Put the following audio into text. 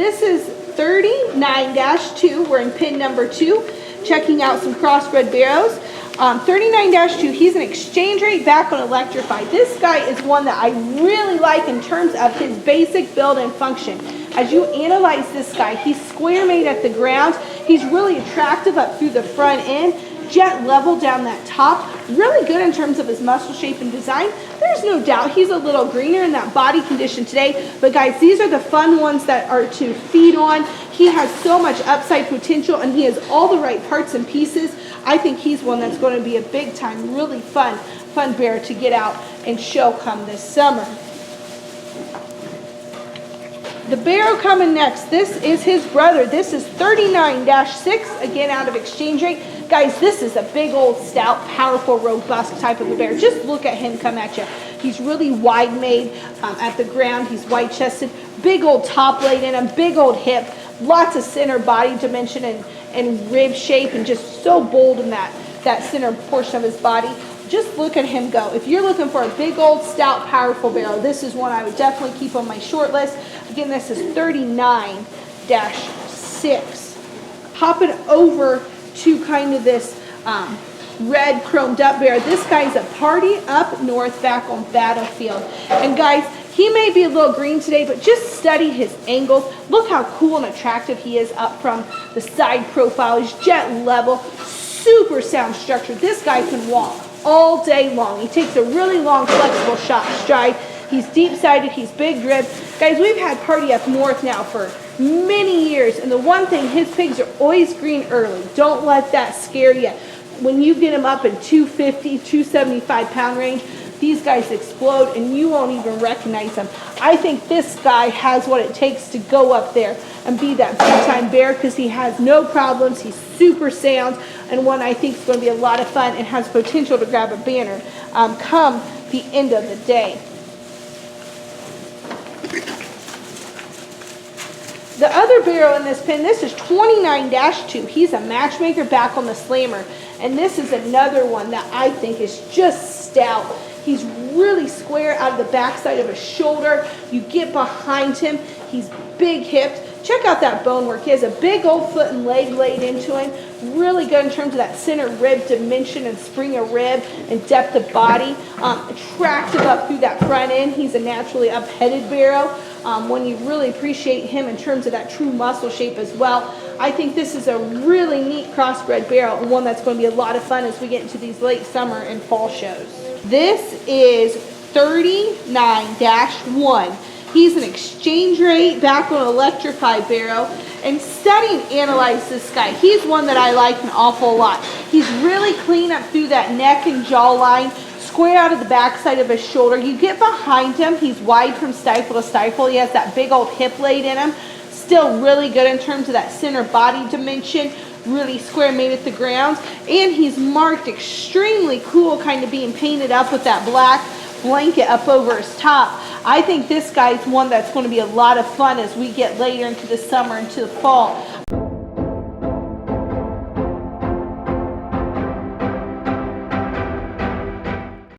this is 39-2. We're in pin number 2, checking out some crossbred Barrows. 39-2, he's an exchange rate back on electrified. This guy is one that I really like in terms of his basic build and function. As you analyze this guy, he's square made at the ground. He's really attractive up through the front end. Jet level down that top. Really good in terms of his muscle shape and design. There's no doubt he's a little greener in that body condition today. But guys, these are the fun ones that are to feed on. He has so much upside potential and he has all the right parts and pieces. I think he's one that's going to be a big time, really fun bear to get out and show come this summer. The Barrow coming next, this is his brother. This is 39-6, again out of exchange rate. Guys, this is a big old stout, powerful, robust type of a bear. Just look at him come at you. He's really wide made at the ground. He's white chested, big old top laid in him, big old hip, lots of center body dimension and rib shape, and just so bold in that center portion of his body. Just look at him go. If you're looking for a big old stout powerful Barrow, this is one I would definitely keep on my short list. Again, this is 39-6. Hopping over to kind of this red chromed up bear. This guy's a party up north back on Battlefield. And guys, he may be a little green today, but just study his angles. Look how cool and attractive he is up from the side profile. He's jet level, super sound structure. This guy can walk all day long. He takes a really long, flexible stride. He's deep-sided. He's big ribbed. Guys, we've had party up north now for many years, and the one thing, his pigs are always green early. Don't let that scare you. When you get them up in 250, 275 pound range, these guys explode and you won't even recognize them. I think this guy has what it takes to go up there and be that big-time bear because he has no problems. He's super sound and one I think is going to be a lot of fun and has potential to grab a banner come the end of the day. The other Barrow in this pin, this is 29-2. He's a matchmaker back on the slammer. And this is another one that I think is just stout. He's really square out of the backside of his shoulder. You get behind him, he's big hipped. Check out that bone work. He has a big old foot and leg laid into him. Really good in terms of that center rib dimension and spring of rib and depth of body. Attractive up through that front end. He's a naturally up-headed Barrow. When you really appreciate him in terms of that true muscle shape as well. I think this is a really neat crossbred Barrow and one that's going to be a lot of fun as we get into these late summer and fall shows. This is 39-1. He's an exchange rate back on electrified Barrow. And study and analyze this guy. He's one that I like an awful lot. He's really clean up through that neck and jawline, square out of the backside of his shoulder. You get behind him, he's wide from stifle to stifle. He has that big old hip laid in him. Still really good in terms of that center body dimension. Really square made at the ground. And he's marked extremely cool, kind of being painted up with that black blanket up over his top. I think this guy's one that's going to be a lot of fun as we get later into the summer, into the fall.